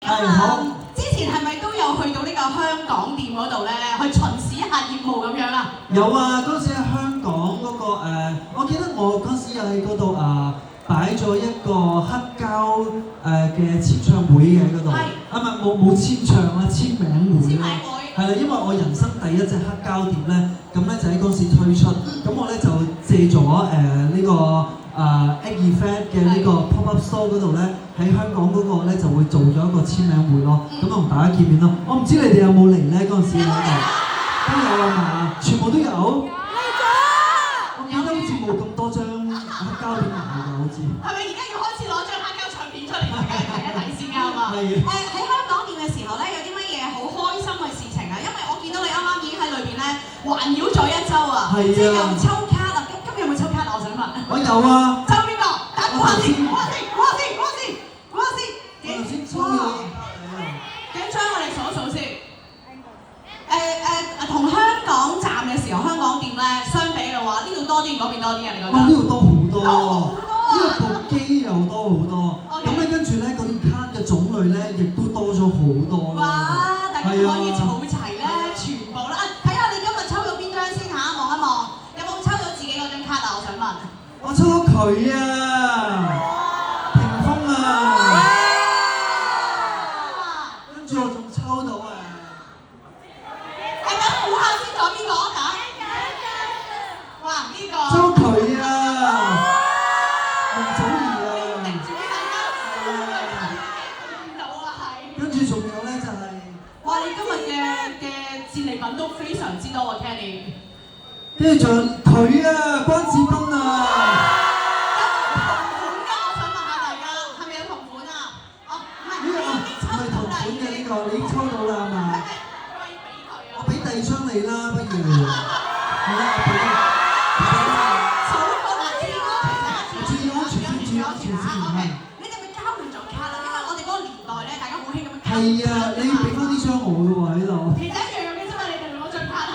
係好。之前係咪都有去到呢個香港店嗰度咧，去巡視一下業務咁樣啊？有啊，嗰陣時喺香港嗰個我記得我嗰陣時又喺嗰度擺咗一個黑膠嘅簽唱會嘅喺嗰度。係。唔係冇簽唱啦，簽名會啦。係啦，因為我人生第一隻黑膠碟咧，咁咧就喺嗰時推出，咁我咧就借咗呢個Effect 嘅呢個 pop-up store 嗰度咧，喺香港嗰個咧就會做咗一個簽名會咯，咁同大家見面咯。我唔知你哋有冇嚟咧嗰陣時喺度，都有啊嘛，全部都有。嚟咗。我記得好似冇咁多張黑膠片嚟㗎，好似。係咪而家要開始攞張黑膠唱片出嚟大家睇一睇先㗎嘛？係。喺香港店嘅時候咧，有啲乜嘢好開心嘅事情啊？因為我見到你啱啱已經喺裏邊咧環繞咗一周啊，即係又抽卡啊！今日有冇抽卡啊？我想問。我有啊。抽邊個？等我下先，我下先。抽咗。緊張，我哋數一數先。同香港站嘅時候，香港店咧相比嘅話，呢度多啲，嗰邊多啲啊？你覺得？哇！呢度多好多。呢個部機又多好多。咁咧跟住咧嗰啲卡嘅種類咧，亦都多咗好多。哇！大家可以儲齊咧，全部啦。睇下你今日抽到邊張先嚇，望一望，有冇抽到自己嗰張卡啊？我想問。我抽到佢啊！霆鋒啊！跟住我仲抽到等估下先，仲有邊個啊？哇！呢個。抽佢啊！容祖兒啊！定住俾大家見到啊，係。跟住仲有咧就係。哇！你今日嘅戰利品都非常之多啊 ，Kenny。跟住仲有佢啊，關智斌啊！你抽到啦嘛？我俾第二張你啦，不如。係啦，俾。注意安全先，係。你哋咪交換咗卡啦，因為我哋嗰個年代咧，大家好興咁樣。係啊，你要俾翻呢張我嘅喎喺度。其實一樣嘅啫嘛，你哋攞張卡係。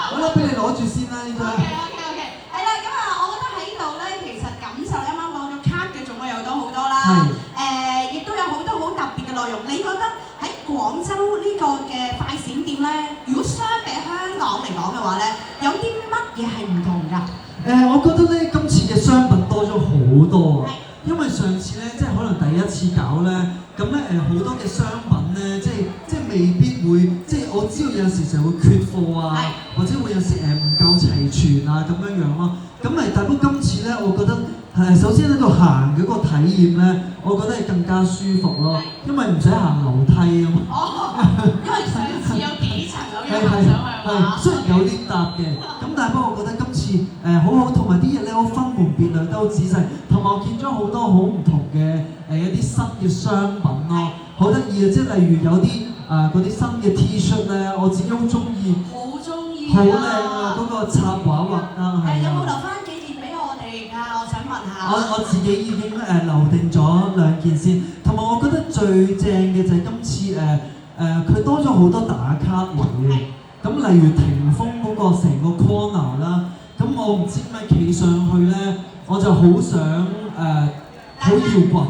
好啦，俾你攞住先啦呢張。OK。係啦，咁我覺得喺度咧，其實感受啱啱講咗卡嘅種類又多好多啦。亦都有好多好特別嘅內容。你覺得？喺廣州呢個嘅快閃店咧，如果相比香港嚟講嘅話咧，有啲乜嘢係唔同㗎？我覺得咧今次嘅商品多咗好多啊，因為上次咧即係可能第一次搞咧，咁咧好多嘅商品咧，即係未必會，即係我知道有時就會缺貨啊，或者會有時唔夠齊全啊咁樣樣咯。咁但不過今次咧，我覺得首先喺度行嗰個體驗咧，我覺得係更加舒服咯，因為唔使行樓梯啊嘛。因為上次有幾層樓要行上去嘛。雖然有啲搭嘅，咁但係不過我覺得今次好好，同埋啲嘢咧好分門別類，都好仔細，同埋我見咗好多好唔同嘅一啲新嘅商品咯，好得意啊！即係例如有啲嗰啲新嘅 T-shirt 咧，我自己好中意。好中意。好靚啊！嗰個插畫畫啊，係。有冇留翻幾件俾我哋㗎？我想問下。我自己已經留定咗2件先，同埋我覺得最正嘅就係今次佢多咗好多打卡位。咁例如霆鋒嗰個成個 corner 啦，咁我唔知點解企上去咧，我就好想好搖滾啊！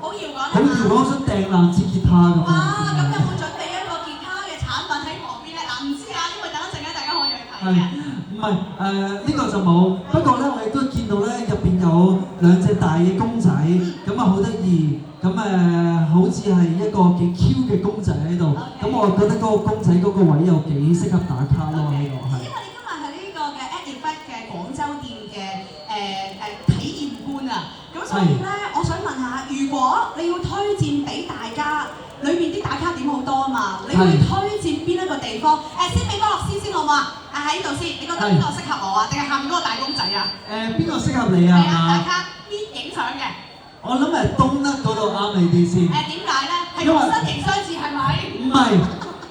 好搖滾啊！好搖滾，我想掟爛支吉他咁樣。哇！咁有冇準備一個吉他嘅產品喺旁邊咧？唔知啊，因為等一陣間大家可以去睇嘅。唔係呢個就冇，不過咧我亦都見到咧入邊有2隻大嘅公仔，咁好得意，咁好似係一個幾 Q 嘅公仔喺度，咁我覺得嗰個公仔嗰個位又幾適合打卡咯喺度係。因為你今日係呢個嘅 Effect 嘅廣州店嘅體驗官啊，咁所以咧，我想問下，如果你要推薦俾大家，裏面啲打卡點好多啊嘛，你會推薦邊一個地方？先俾波樂斯先好嘛？喺度先，你覺得邊個適合我啊？定係下面嗰個大公仔啊？邊個適合你啊？係啊，打卡邊影相嘅。我諗東德嗰度啱你啲先。點解咧？係身形相似係咪？唔係，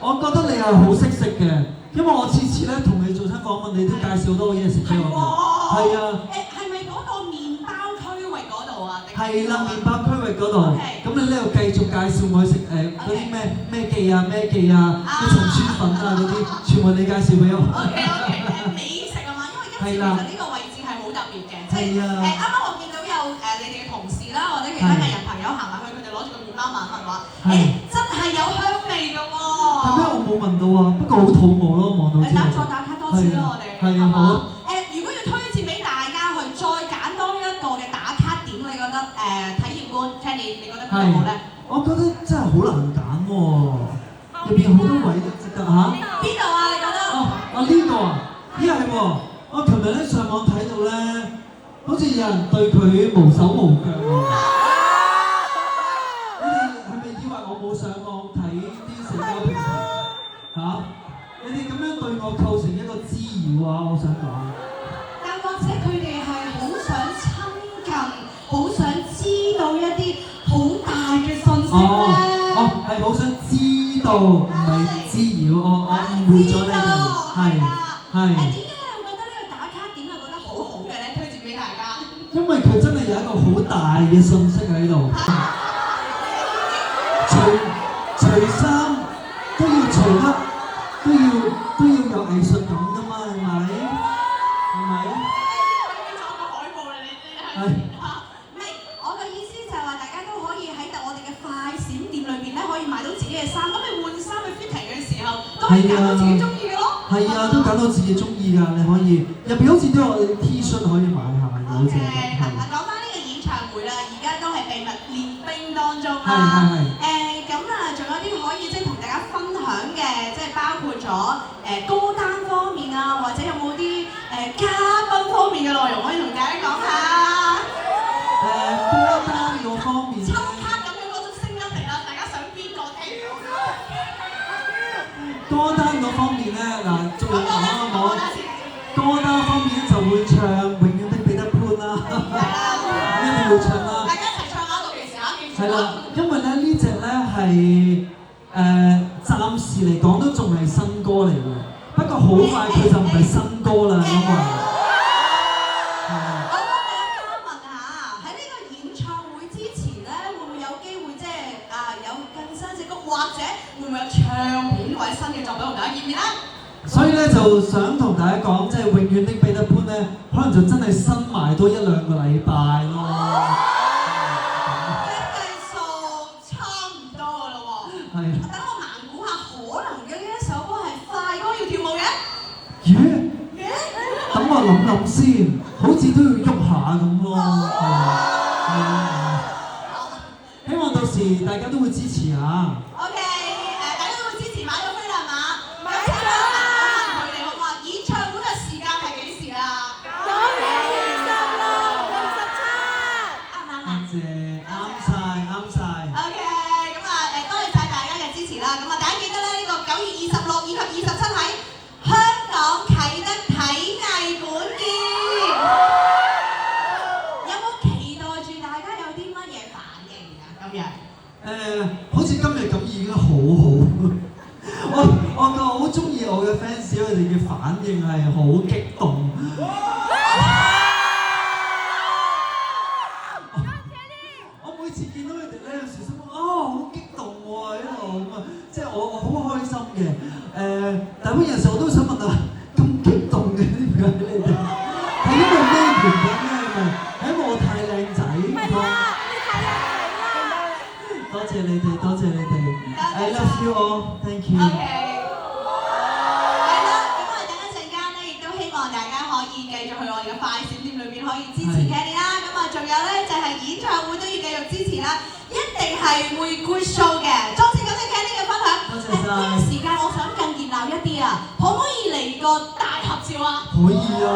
我覺得你係好識食嘅，因為我次次咧同你做親訪問，你都介紹好多嘢食俾我嘅。係啊。係咪嗰個麵包區域嗰度啊？係啦，麵包區域嗰度。咁你呢度繼續介紹我食嗰啲咩記啊、咩記啊、啲松村粉啊嗰啲，全部你介紹俾我。OK， 美食啊嘛，因為今次其實呢個位置係好特別嘅，即係啱啱我見到有你哋嘅同事啦，或者其他嘅人朋友行埋去，佢哋攞住個麵包問話，係有香味㗎喎。係咩？我冇聞到啊，不過好肚餓咯，望到之後。再打卡多次咯，我哋係啊，好。如果要推薦俾大家去，再揀多一個嘅打卡點，你覺得體驗官 Kenny， 你覺得邊個好咧？我覺得真係好難揀喎，入邊好多位都值得嚇。邊度啊？你覺得？呢個啊，咦係喎，我琴日咧上網睇到咧，好似有人對佢無手無腳喎。你哋係咪以為我冇上網睇啲社交平台嚇？你哋咁樣對我構成一個滋擾啊！我想講。但或者佢哋係好想親近，好想知道一啲好大嘅信息咧。係好想知道，唔係滋擾。我誤會咗你哋。係。點解你會覺得呢個打卡點係覺得好好嘅咧？推薦俾大家。因為佢真係有一個好大嘅信息喺度。除衫都要除得，都要有藝術感㗎嘛，係咪？係咪？做個海報啦，你係。唔係，我嘅意思就係話，大家都可以喺我哋嘅快閃店裏邊咧，可以買到自己嘅衫。咁你換衫去 fitting 嘅時候，都係揀到自己中意嘅咯。係啊，都揀到自己中意㗎，你可以入邊好似都有我哋 T-shirt 可以買下嘅，好似。講翻呢個演唱會啦，而家都係秘密練兵當中啦。咁仲有啲可以即係同大家分享嘅，即係包括咗歌單方面啊，或者有冇啲嘉賓方面嘅內容可以同大家講下？歌單嗰方面。抽卡咁樣嗰種聲音嚟啦，大家想邊個聽？歌單嗰方面咧，嗱，仲要講啊冇。歌單方面咧就會唱《永遠的彼得潘》啦，一定會唱啦。大家一齊唱下到其時嚇，記住。係啦，因為咧呢隻咧係暫時嚟講都仲係新歌嚟嘅，不過好快佢就唔係新歌啦，因為。我幫大家問下，喺呢個演唱會之前咧，會唔會有機會即係有更新隻歌，或者會唔會有唱片或者新嘅作品同大家見面咧？所以咧就想同大家講，即係永遠的彼得潘咧，可能就真係新埋多1-2個禮拜咯。計數差唔多㗎咯喎。係。等我盲估下，可能嘅呢一首歌係快歌要跳舞嘅。等我諗先，好似都要喐下咁咯。希望到時大家都會支持下。OK， 大家都會支持買咗飛啦係嘛？買咗啦！我問佢哋好唔好啊？演唱會嘅時間係幾時啊？9月26、67。啱唔啱啊？謝，啱晒。OK，咁多謝晒大家嘅支持啦。咁大家記得咧，呢個9月26以及27喺香港啟德體藝館見。有冇期待住大家有啲乜嘢反應啊？今日？好似今日咁已經好好。我好中意我嘅 fans， 佢哋嘅反應係好激動。我每次見到佢哋咧，有時心諗好激動喎喺度咁啊，即係我好開心嘅。但係有時我都想問下，咁激動嘅點解你哋？係因為咩原因咧？係因為我太靚仔。多謝你哋，多謝你哋。I love you all，thank you。係啦，咁等一陣間咧，亦都希望大家可以繼續去我哋嘅快閃店裏邊可以支持 Kenny 啦。咁仲有咧就係演唱會都要繼續支持啦，一定係會 good show 嘅。再次感謝 Kenny 嘅分享。多謝晒。呢個時間我想更熱鬧一啲啊，可唔可以嚟個大合照啊？可以啊。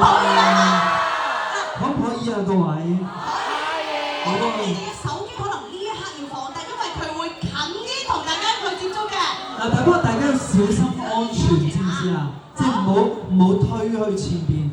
可唔可以啊，各位？可以。你哋嘅手機可能呢一刻要放低，因為佢會近啲同大家去接觸嘅。不過大家要小心安全，知唔知啊？即係唔好推去前邊。